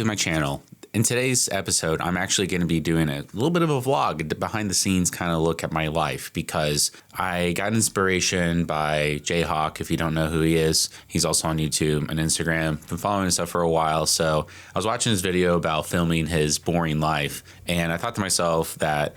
to my channel. In today's episode, I'm actually going to be doing a little bit of a vlog, behind the scenes kind of look at my life, because I got inspiration by Jayhawk. If you don't know who he is, he's also on YouTube and Instagram. Been following his stuff for a while. So I was watching his video about filming his boring life, and I thought to myself that,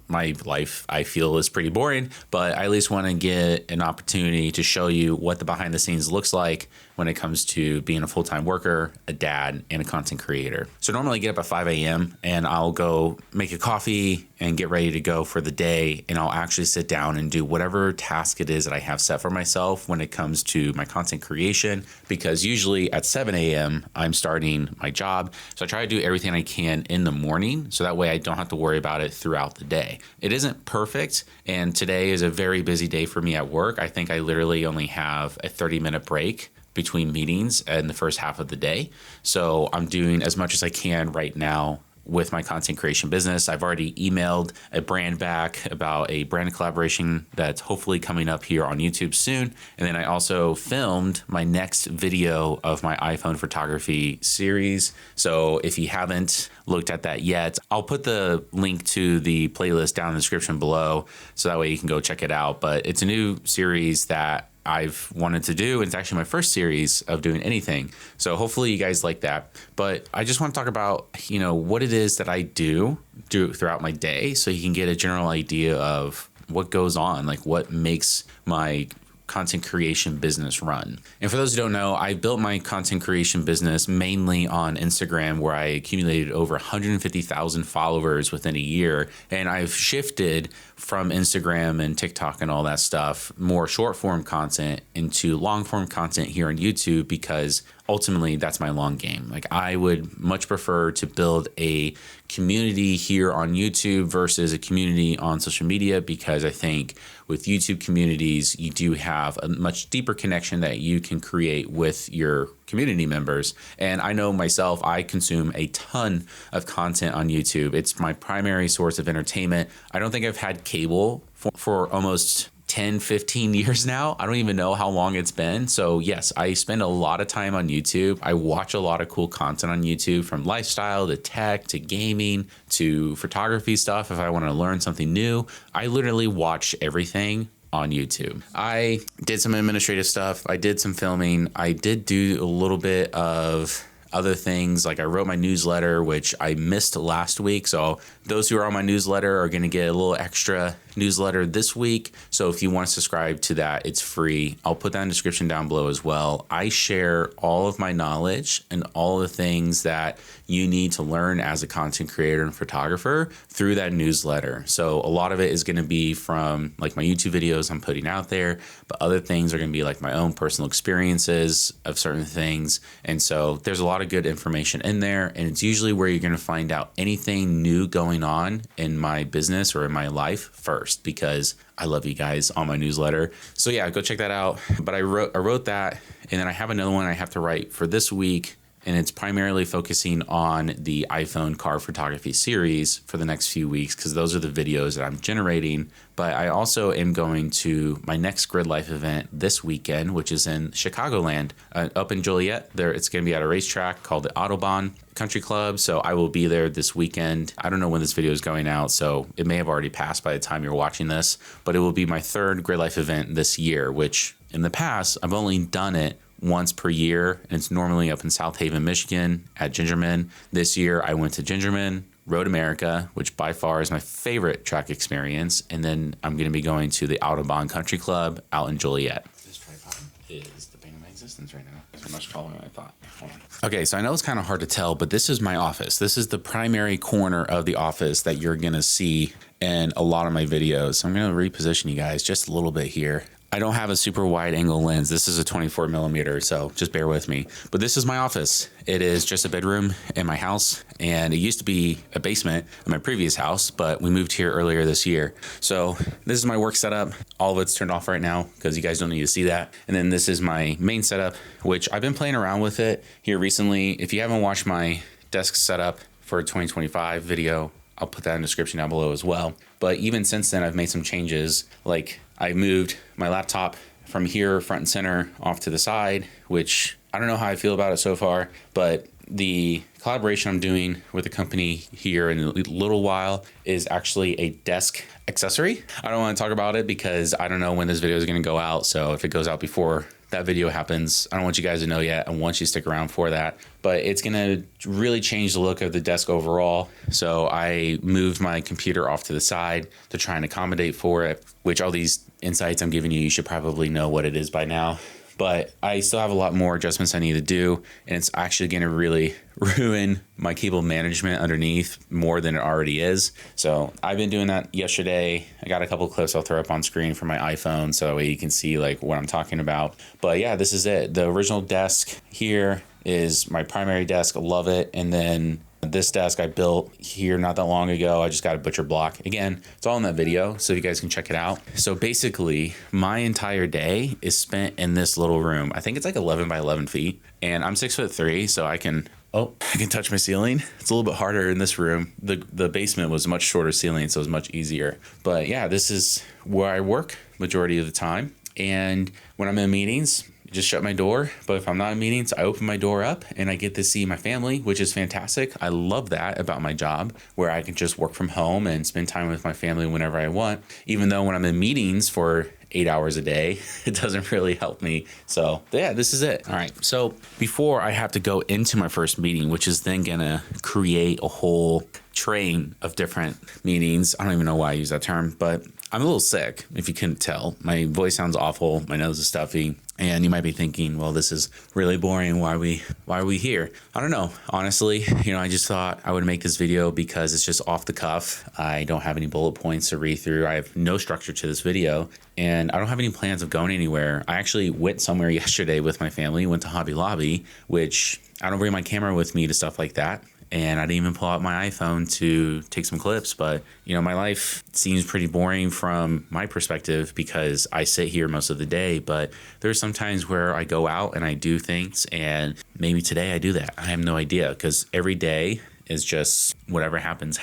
my life, I feel, is pretty boring, but I at least want to get an opportunity to show you what the behind the scenes looks like when it comes to being a full-time worker, a dad, and a content creator. So normally I get up at 5 a.m. and I'll go make a coffee and get ready to go for the day. And I'll actually sit down and do whatever task it is that I have set for myself when it comes to my content creation, because usually at 7 a.m. I'm starting my job. So I try to do everything I can in the morning, so that way I don't have to worry about it throughout the day. It isn't perfect, and today is a very busy day for me at work. I think I literally only have a 30-minute break between meetings in the first half of the day. So I'm doing as much as I can right now with my content creation business. I've already emailed a brand back about a brand collaboration that's hopefully coming up here on YouTube soon. And then I also filmed my next video of my iPhone photography series. So if you haven't looked at that yet, I'll put the link to the playlist down in the description below, so that way you can go check it out. But it's a new series that I've wanted to do. It's actually my first series of doing anything. So hopefully you guys like that. But I just want to talk about, what it is that I do throughout my day, so you can get a general idea of what goes on, like what makes my content creation business run. And for those who don't know, I built my content creation business mainly on Instagram, where I accumulated over 150,000 followers within a year. And I've shifted from Instagram and TikTok and all that stuff, more short form content, into long form content here on YouTube, because ultimately that's my long game. Like, I would much prefer to build a community here on YouTube versus a community on social media, because I think with YouTube communities, you do have a much deeper connection that you can create with your community members. And I know myself, I consume a ton of content on YouTube. It's my primary source of entertainment. I don't think I've had cable for almost 10, 15 years now. I don't even know how long it's been. So yes, I spend a lot of time on YouTube. I watch a lot of cool content on YouTube, from lifestyle to tech to gaming to photography stuff. If I want to learn something new, I literally watch everything on YouTube. I did some administrative stuff. I did some filming. I did do a little bit of other things, like I wrote my newsletter, which I missed last week. So those who are on my newsletter are going to get a little extra newsletter this week. So if you want to subscribe to that, it's free. I'll put that in the description down below as well. I share all of my knowledge and all the things that you need to learn as a content creator and photographer through that newsletter. So a lot of it is going to be from like my YouTube videos I'm putting out there, but other things are going to be like my own personal experiences of certain things. And so there's a lot of good information in there, and it's usually where you're going to find out anything new going on in my business or in my life first, because I love you guys on my newsletter. So yeah, go check that out. But I wrote that, and then I have another one I have to write for this week, and it's primarily focusing on the iPhone carve photography series for the next few weeks, because those are the videos that I'm generating. But I also am going to my next Grid Life event this weekend, which is in Chicagoland, up in Joliet. It's going to be at a racetrack called the Autobahn Country Club. So I will be there this weekend. I don't know when this video is going out, so it may have already passed by the time you're watching this, but it will be my third Grid Life event this year, which in the past, I've only done it once per year, and it's normally up in South Haven, Michigan at Gingerman. This year I went to Gingerman, Road America, which by far is my favorite track experience, and then I'm going to be going to the Autobahn Country Club out in Joliet. This tripod is the bane of my existence right now. It's much taller than I thought. Hold on. Okay, so I know it's kind of hard to tell, but this is my office. This is the primary corner of the office that you're going to see in a lot of my videos. So I'm going to reposition you guys just a little bit here. I don't have a super wide angle lens. This is a 24 millimeter, so just bear with me. But this is my office. It is just a bedroom in my house, and it used to be a basement in my previous house, but we moved here earlier this year. So this is my work setup. All of it's turned off right now because you guys don't need to see that. And then this is my main setup, which I've been playing around with it here recently. If you haven't watched my desk setup for a 2025 video, I'll put that in the description down below as well. But even since then, I've made some changes. Like, I moved my laptop from here front and center off to the side, which I don't know how I feel about it so far, but the collaboration I'm doing with a company here in a little while is actually a desk accessory. I don't want to talk about it because I don't know when this video is going to go out. So if it goes out before that video happens, I don't want you guys to know yet. I want you to stick around for that. But it's going to really change the look of the desk overall. So I moved my computer off to the side to try and accommodate for it, which all these insights I'm giving you, you should probably know what it is by now. But I still have a lot more adjustments I need to do, and it's actually going to really ruin my cable management underneath more than it already is. So I've been doing that yesterday. I got a couple of clips I'll throw up on screen from my iPhone so that way you can see like what I'm talking about. But yeah, this is it. The original desk here is my primary desk. I love it. And then this desk I built here not that long ago. I just got a butcher block. Again, it's all in that video, so you guys can check it out. So basically, my entire day is spent in this little room. I think it's like 11 by 11 feet, and I'm 6'3", so I can touch my ceiling. It's a little bit harder in this room. The basement was a much shorter ceiling, so it was much easier. But yeah, this is where I work majority of the time. And when I'm in meetings, just shut my door. But if I'm not in meetings, I open my door up and I get to see my family, which is fantastic. I love that about my job, where I can just work from home and spend time with my family whenever I want, even though when I'm in meetings for 8 hours a day, it doesn't really help me. So yeah, this is it. All right. So before I have to go into my first meeting, which is then going to create a whole train of different meetings. I don't even know why I use that term, but I'm a little sick, if you couldn't tell. My voice sounds awful. My nose is stuffy. And you might be thinking, well, this is really boring. Why are we here? I don't know. Honestly, I just thought I would make this video because it's just off the cuff. I don't have any bullet points to read through. I have no structure to this video, and I don't have any plans of going anywhere. I actually went somewhere yesterday with my family, went to Hobby Lobby, which I don't bring my camera with me to stuff like that. And I didn't even pull out my iPhone to take some clips. But, my life seems pretty boring from my perspective because I sit here most of the day. But there's some times where I go out and I do things, and maybe today I do that. I have no idea, because every day is just whatever happens.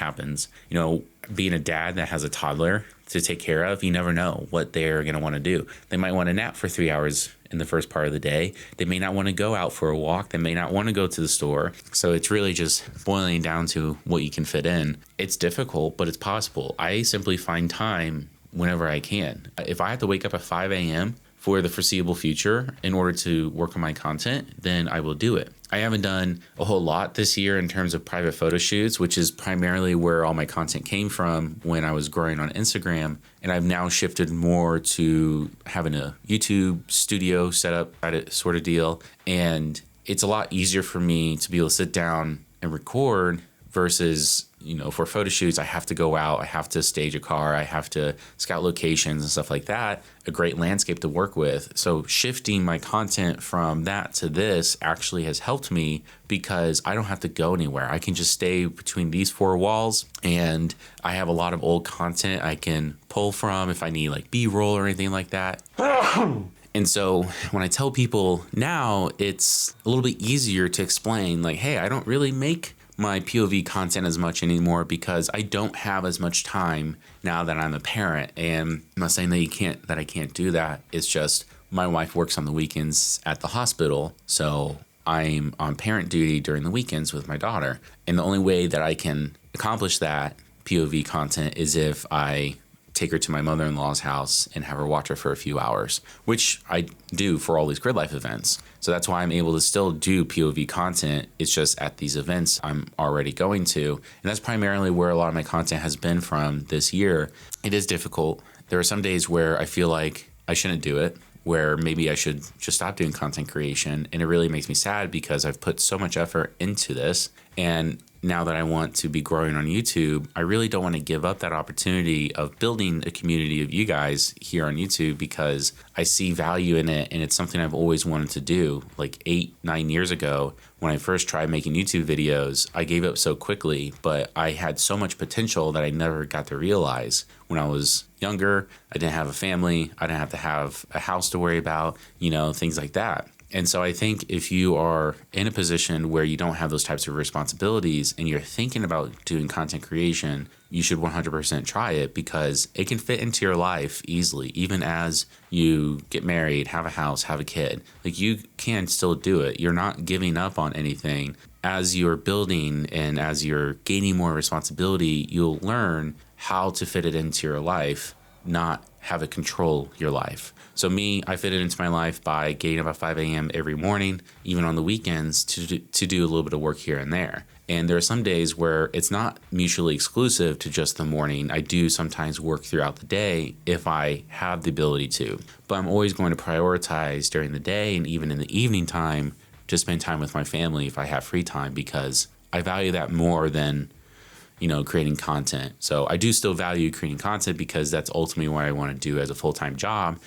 Being a dad that has a toddler to take care of, you never know what they're going to want to do. They might want to nap for 3 hours in the first part of the day. They may not want to go out for a walk. They may not want to go to the store. So it's really just boiling down to what you can fit in. It's difficult, but it's possible. I simply find time whenever I can. If I have to wake up at 5 a.m. for the foreseeable future in order to work on my content, then I will do it. I haven't done a whole lot this year in terms of private photo shoots, which is primarily where all my content came from when I was growing on Instagram. And I've now shifted more to having a YouTube studio set up, sort of deal. And it's a lot easier for me to be able to sit down and record versus, for photo shoots, I have to go out, I have to stage a car, I have to scout locations and stuff like that, a great landscape to work with. So shifting my content from that to this actually has helped me because I don't have to go anywhere. I can just stay between these four walls, and I have a lot of old content I can pull from if I need like B-roll or anything like that. And so when I tell people now, it's a little bit easier to explain, like, hey, I don't really make my POV content as much anymore because I don't have as much time now that I'm a parent. And I'm not saying that I can't do that. It's just my wife works on the weekends at the hospital, so I'm on parent duty during the weekends with my daughter. And the only way that I can accomplish that POV content is if I take her to my mother-in-law's house and have her watch her for a few hours, which I do for all these grid life events. So that's why I'm able to still do POV content. It's just at these events I'm already going to. And that's primarily where a lot of my content has been from this year. It is difficult. There are some days where I feel like I shouldn't do it, where maybe I should just stop doing content creation. And it really makes me sad because I've put so much effort into this. And now that I want to be growing on YouTube, I really don't want to give up that opportunity of building a community of you guys here on YouTube because I see value in it, and it's something I've always wanted to do. Like 8-9 years ago, when I first tried making YouTube videos, I gave up so quickly, but I had so much potential that I never got to realize. When I was younger, I didn't have a family, I didn't have to have a house to worry about, things like that. And so I think if you are in a position where you don't have those types of responsibilities and you're thinking about doing content creation, you should 100% try it because it can fit into your life easily. Even as you get married, have a house, have a kid, like you can still do it. You're not giving up on anything. as you're building and as you're gaining more responsibility, you'll learn how to fit it into your life, not have it control your life. So me, I fit it into my life by getting up at 5 a.m. every morning, even on the weekends, to do a little bit of work here and there. And there are some days where it's not mutually exclusive to just the morning. I do sometimes work throughout the day if I have the ability to. But I'm always going to prioritize during the day and even in the evening time to spend time with my family if I have free time, because I value that more than, creating content. So I do still value creating content because that's ultimately what I want to do as a full-time job.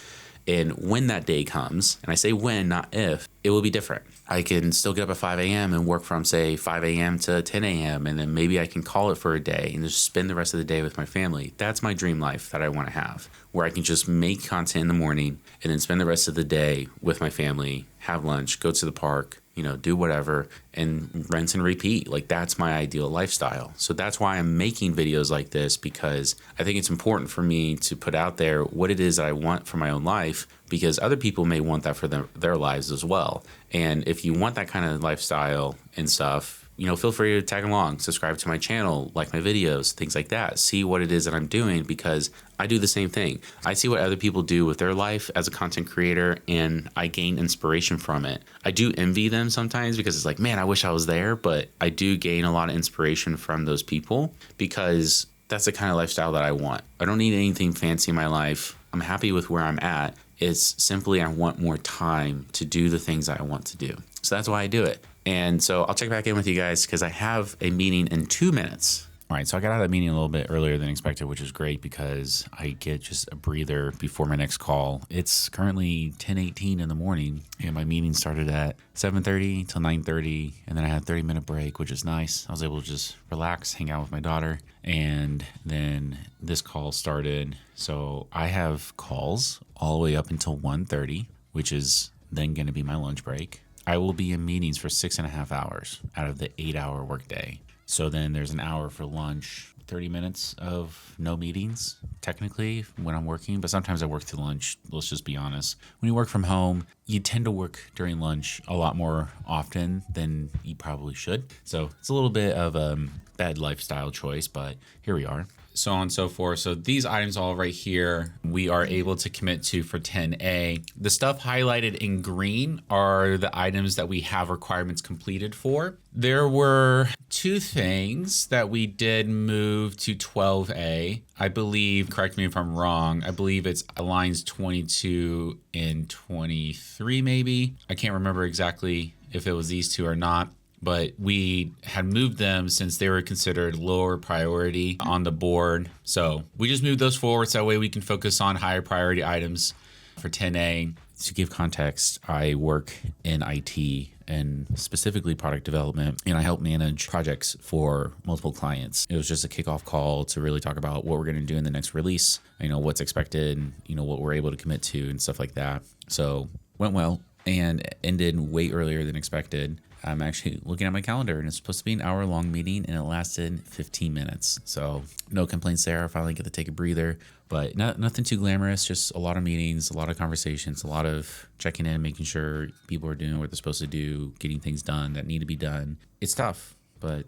And when that day comes, and I say when, not if, it will be different. I can still get up at 5 a.m. and work from, say, 5 a.m. to 10 a.m. And then maybe I can call it for a day and just spend the rest of the day with my family. That's my dream life that I want to have, where I can just make content in the morning and then spend the rest of the day with my family, have lunch, go to the park, do whatever, and rinse and repeat. Like, that's my ideal lifestyle. So that's why I'm making videos like this, because I think it's important for me to put out there what it is that I want for my own life, because other people may want that for their lives as well. And if you want that kind of lifestyle and stuff, feel free to tag along, subscribe to my channel, like my videos, things like that. See what it is that I'm doing, because I do the same thing. I see what other people do with their life as a content creator, and I gain inspiration from it. I do envy them sometimes because it's like, man, I wish I was there, but I do gain a lot of inspiration from those people because that's the kind of lifestyle that I want. I don't need anything fancy in my life. I'm happy with where I'm at. It's simply I want more time to do the things I want to do. So that's why I do it. And so I'll check back in with you guys because I have a meeting in 2 minutes. All right, so I got out of the meeting a little bit earlier than expected, which is great because I get just a breather before my next call. It's currently 10:18 in the morning, and my meeting started at 7:30 till 9:30, and then I had a 30-minute break, which is nice. I was able to just relax, hang out with my daughter, and then this call started. So I have calls all the way up until 1:30, which is then going to be my lunch break. I will be in meetings for 6.5 hours out of the 8-hour workday. So then there's an hour for lunch, 30 minutes of no meetings, technically, when I'm working. But sometimes I work through lunch, let's just be honest. When you work from home, you tend to work during lunch a lot more often than you probably should. So it's a little bit of a bad lifestyle choice, but here we are. So on and so forth. So these items all right here, we are able to commit to for 10A. The stuff highlighted in green are the items that we have requirements completed for. There were 2 things that we did move to 12A. I believe, correct me if I'm wrong, I believe it's lines 22 and 23 maybe. I can't remember exactly if it was these 2 or not. But we had moved them since they were considered lower priority on the board. So we just moved those forward so that way we can focus on higher priority items for 10A. To give context, I work in IT and specifically product development, and I help manage projects for multiple clients. It was just a kickoff call to really talk about what we're going to do in the next release, what's expected, what we're able to commit to and stuff like that. So went well and ended way earlier than expected. I'm actually looking at my calendar, and it's supposed to be an hour-long meeting, and it lasted 15 minutes. So no complaints there. I finally get to take a breather, but nothing too glamorous, just a lot of meetings, a lot of conversations, a lot of checking in, making sure people are doing what they're supposed to do, getting things done that need to be done. It's tough, but,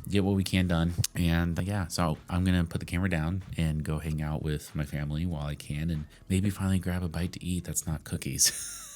get what we can done. And so I'm going to put the camera down and go hang out with my family while I can, and maybe finally grab a bite to eat that's not cookies.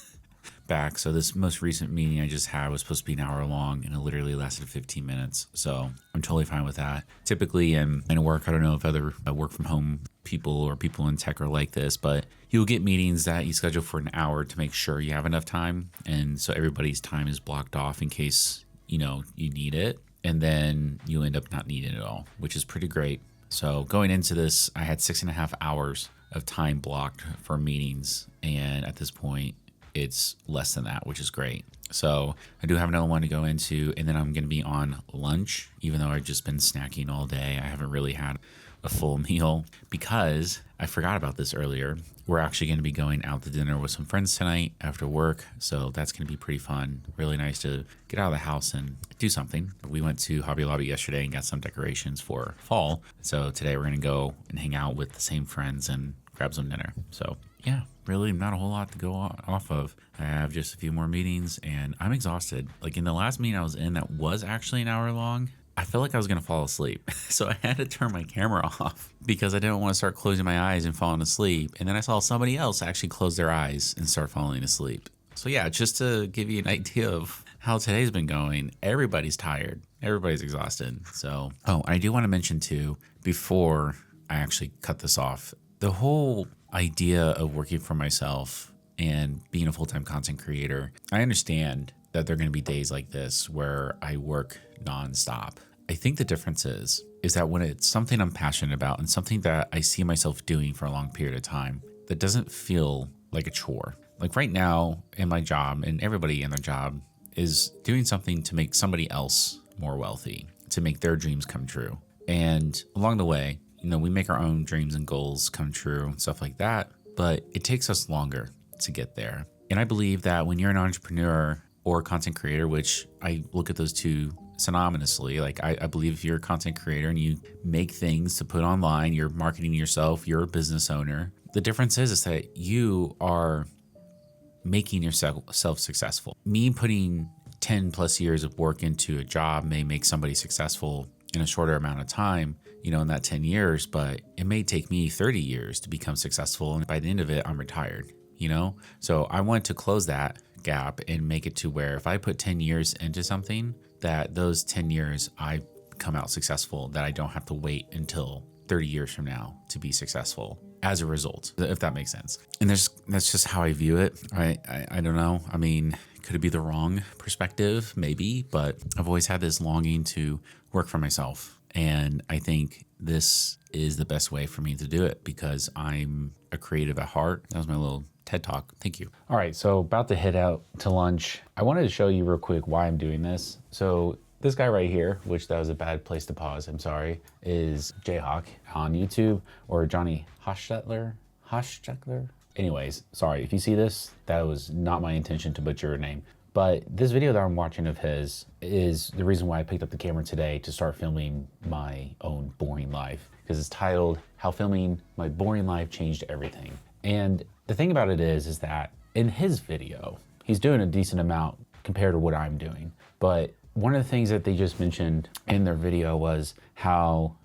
Back. So this most recent meeting I just had was supposed to be an hour long, and it literally lasted 15 minutes. So I'm totally fine with that. Typically in work, I don't know if other work from home people or people in tech are like this, but you'll get meetings that you schedule for an hour to make sure you have enough time. And so everybody's time is blocked off in case, you need it. And then you end up not needing it at all, which is pretty great. So going into this, I had 6.5 hours of time blocked for meetings. And at this point, it's less than that, which is great. So I do have another one to go into, and then I'm going to be on lunch, even though I've just been snacking all day. I haven't really had a full meal because I forgot about this earlier. We're actually going to be going out to dinner with some friends tonight after work. So that's going to be pretty fun. Really nice to get out of the house and do something. We went to Hobby Lobby yesterday and got some decorations for fall. So today we're going to go and hang out with the same friends and grab some dinner. So yeah, really not a whole lot to go off of. I have just a few more meetings and I'm exhausted. Like in the last meeting I was in that was actually an hour long, I felt like I was going to fall asleep. So I had to turn my camera off because I didn't want to start closing my eyes and falling asleep. And then I saw somebody else actually close their eyes and start falling asleep. So yeah, just to give you an idea of how today's been going, everybody's tired. Everybody's exhausted. So, I do want to mention too, before I actually cut this off, the whole idea of working for myself and being a full-time content creator, I understand that there are going to be days like this where I work nonstop. I think the difference is that when it's something I'm passionate about and something that I see myself doing for a long period of time, that doesn't feel like a chore. Like right now in my job, and everybody in their job is doing something to make somebody else more wealthy, to make their dreams come true. And along the way, we make our own dreams and goals come true and stuff like that, but it takes us longer to get there. And I believe that when you're an entrepreneur or a content creator, which I look at those two synonymously, like I believe if you're a content creator and you make things to put online, you're marketing yourself, you're a business owner. The difference is that you are making yourself successful. Me putting 10 plus years of work into a job may make somebody successful in a shorter amount of time, in that 10 years, but it may take me 30 years to become successful. And by the end of it, I'm retired, So I want to close that gap and make it to where if I put 10 years into something, that those 10 years I come out successful, that I don't have to wait until 30 years from now to be successful as a result, if that makes sense. And that's just how I view it. I don't know. I mean, could it be the wrong perspective? Maybe, but I've always had this longing to work for myself. And I think this is the best way for me to do it because I'm a creative at heart. That was my little TED Talk. Thank you. All right, so about to head out to lunch. I wanted to show you real quick why I'm doing this. So this guy right here, which that was a bad place to pause, I'm sorry, is Jayhawk on YouTube, or Johnny Hochstetler. Anyways, sorry, if you see this, that was not my intention to butcher your name. But this video that I'm watching of his is the reason why I picked up the camera today to start filming my own boring life, because it's titled How Filming My Boring Life Changed Everything. And the thing about it is that in his video, he's doing a decent amount compared to what I'm doing. But one of the things that they just mentioned in their video was how,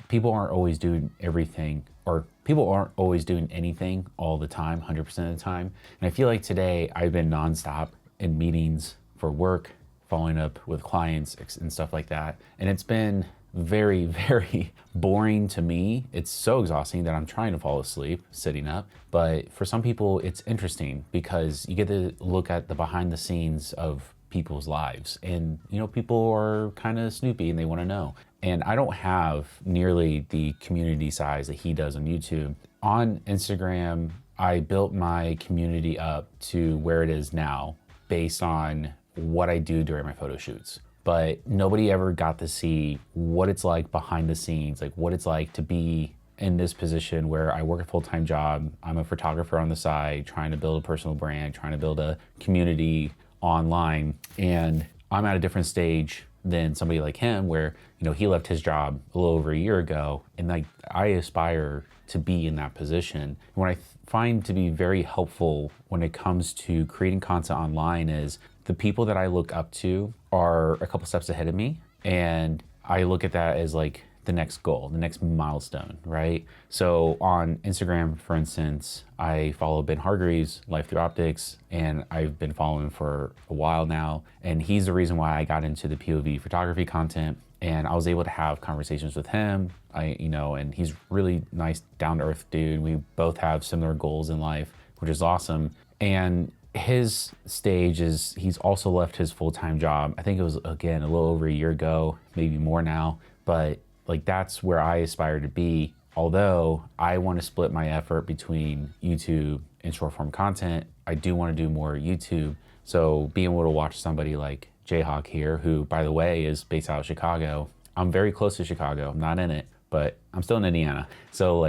people aren't always doing everything, or people aren't always doing anything all the time, 100% of the time. And I feel like today I've been nonstop in meetings for work, following up with clients and stuff like that. And it's been very, very boring to me. It's so exhausting that I'm trying to fall asleep sitting up. But for some people, it's interesting because you get to look at the behind the scenes of people's lives. And, people are kind of snoopy and they want to know. And I don't have nearly the community size that he does on YouTube. On Instagram, I built my community up to where it is now based on what I do during my photo shoots. But nobody ever got to see what it's like behind the scenes, like what it's like to be in this position where I work a full-time job. I'm a photographer on the side, trying to build a personal brand, trying to build a community online. And I'm at a different stage than somebody like him where, he left his job a little over a year ago. And I aspire to be in that position. What I find to be very helpful when it comes to creating content online is the people that I look up to are a couple steps ahead of me. And I look at that as like the next goal, the next milestone, right? So on Instagram, for instance, I follow Ben Hargreaves, Life Through Optics, and I've been following him for a while now. And he's the reason why I got into the POV photography content. And I was able to have conversations with him, and he's really nice, down to earth dude. We both have similar goals in life, which is awesome. And his stage is he's also left his full-time job. I think it was, again, a little over a year ago, maybe more now, but that's where I aspire to be. Although I want to split my effort between YouTube and short form content, I do want to do more YouTube. So being able to watch somebody like Jayhawk here, who, by the way, is based out of Chicago. I'm very close to Chicago. I'm not in it, but I'm still in Indiana. So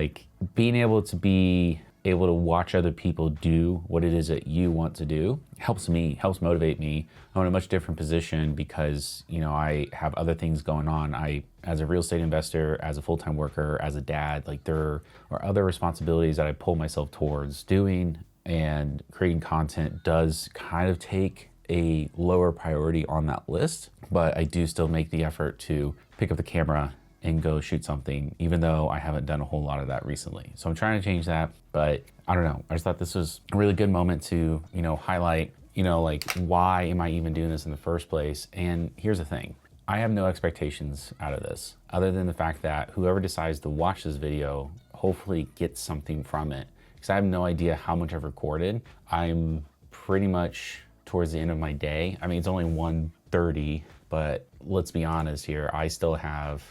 being able to be able to watch other people do what it is that you want to do helps motivate me. I'm in a much different position because, you know, I have other things going on. As a real estate investor, as a full-time worker, as a dad, like there are other responsibilities that I pull myself towards doing, and creating content does kind of take a lower priority on that list, but I do still make the effort to pick up the camera and go shoot something, even though I haven't done a whole lot of that recently. So I'm trying to change that, but I don't know. I just thought this was a really good moment to, you know, highlight, you know, like, why am I even doing this in the first place? And here's the thing. I have no expectations out of this, other than the fact that whoever decides to watch this video hopefully gets something from it. Because I have no idea how much I've recorded. I'm pretty much towards the end of my day. I mean, it's only 1:30, but let's be honest here. I still have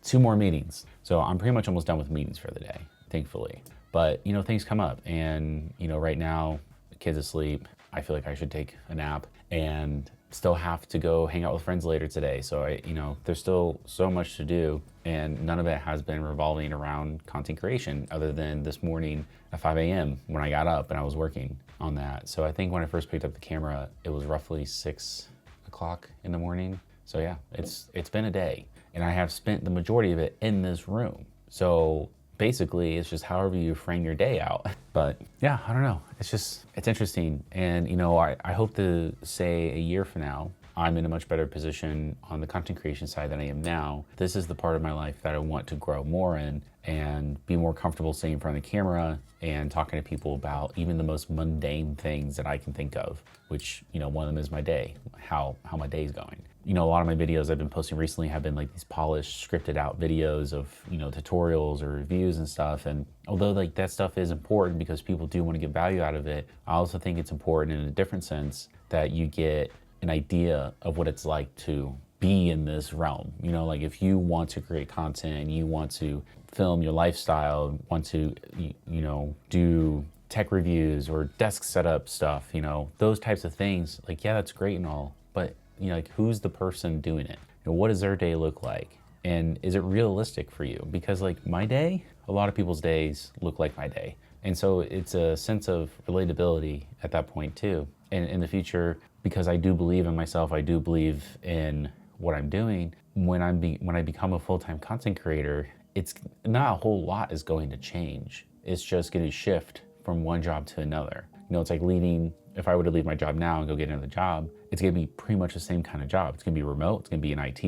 2 more meetings. So I'm pretty much almost done with meetings for the day, thankfully. But, you know, things come up, and, you know, right now the kid's asleep. I feel like I should take a nap, and still have to go hang out with friends later today. So you know, there's still so much to do, and none of it has been revolving around content creation, other than this morning at 5 a.m. when I got up and I was working on that. So I think when I first picked up the camera, it was roughly 6 o'clock in the morning. So yeah, it's been a day, and I have spent the majority of it in this room. So basically, it's just however you frame your day out. But yeah, I don't know. It's interesting. And, you know, I hope to say a year from now, I'm in a much better position on the content creation side than I am now. This is the part of my life that I want to grow more in and be more comfortable sitting in front of the camera and talking to people about even the most mundane things that I can think of, which, you know, one of them is my day, how my day is going. You know, a lot of my videos I've been posting recently have been like these polished, scripted out videos of, you know, tutorials or reviews and stuff. And although like that stuff is important because people do want to get value out of it, I also think it's important in a different sense that you get an idea of what it's like to be in this realm. You know, like if you want to create content and you want to film your lifestyle, want to, you know, do tech reviews or desk setup stuff, you know, those types of things, like, yeah, that's great and all, but you know, like, who's the person doing it? You know, what does their day look like? And is it realistic for you? Because like my day, a lot of people's days look like my day. And so it's a sense of relatability at that point too. And in the future, because I do believe in myself, I do believe in what I'm doing, when I become a full-time content creator, it's not a whole lot is going to change. It's just going to shift from one job to another. You know, it's like if I were to leave my job now and go get another job, it's gonna be pretty much the same kind of job. It's gonna be remote, it's gonna be in IT,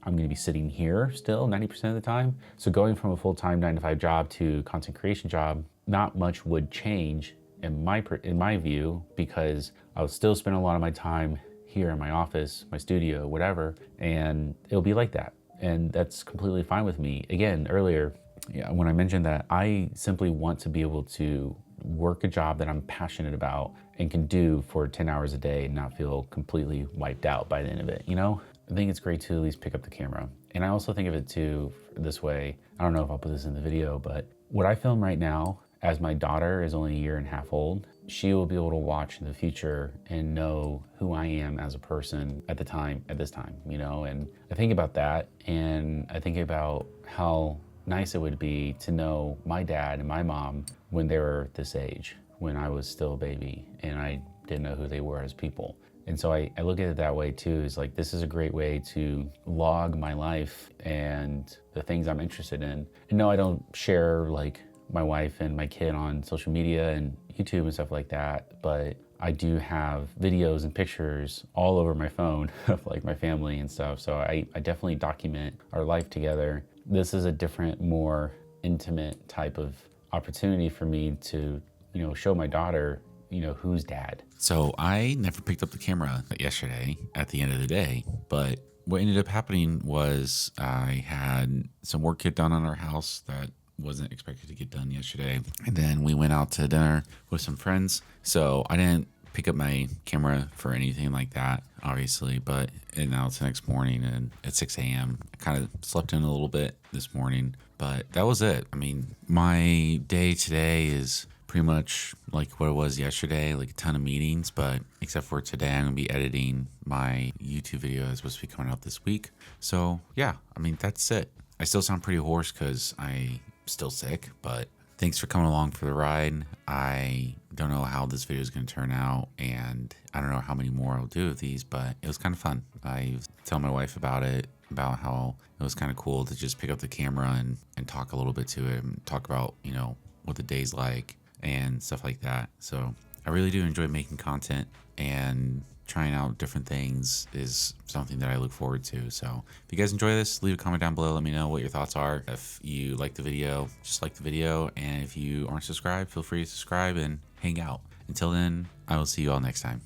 I'm gonna be sitting here still 90% of the time. So going from a full-time 9-to-5 job to content creation job, not much would change in my view, because I would still spend a lot of my time here in my office, my studio, whatever, and it'll be like that. And that's completely fine with me. Again, earlier, when I mentioned that I simply want to be able to work a job that I'm passionate about and can do for 10 hours a day and not feel completely wiped out by the end of it, you know? I think it's great to at least pick up the camera. And I also think of it too this way. I don't know if I'll put this in the video, but what I film right now, as my daughter is only 1.5 years old, she will be able to watch in the future and know who I am as a person at this time, you know? And I think about that, and I think about how nice it would be to know my dad and my mom when they were this age, when I was still a baby and I didn't know who they were as people. And so I look at it that way too, is like, this is a great way to log my life and the things I'm interested in. And no, I don't share like my wife and my kid on social media and YouTube and stuff like that, but I do have videos and pictures all over my phone of like my family and stuff. So I definitely document our life together. This is a different, more intimate type of opportunity for me to, you know, show my daughter, you know, who's dad. So I never picked up the camera yesterday at the end of the day, but what ended up happening was I had some work get done on our house that wasn't expected to get done yesterday. And then we went out to dinner with some friends. So I didn't pick up my camera for anything like that, obviously, but now it's the next morning and at 6 a.m. I kind of slept in a little bit this morning, but that was it. I mean, my day today is pretty much like what it was yesterday, like a ton of meetings, but except for today, I'm gonna be editing my YouTube video that's supposed to be coming out this week. So yeah, I mean, that's it. I still sound pretty hoarse because I'm still sick, but Thanks for coming along for the ride. I don't know how this video is going to turn out, and I don't know how many more I'll do of these, but it was kind of fun. I tell my wife about it, about how it was kind of cool to just pick up the camera and talk a little bit to it and talk about, what the day's like and stuff like that. So I really do enjoy making content, and trying out different things is something that I look forward to. So if you guys enjoy this, leave a comment down below. Let me know what your thoughts are. If you like the video, just like the video. And if you aren't subscribed, feel free to subscribe and hang out. Until then, I will see you all next time.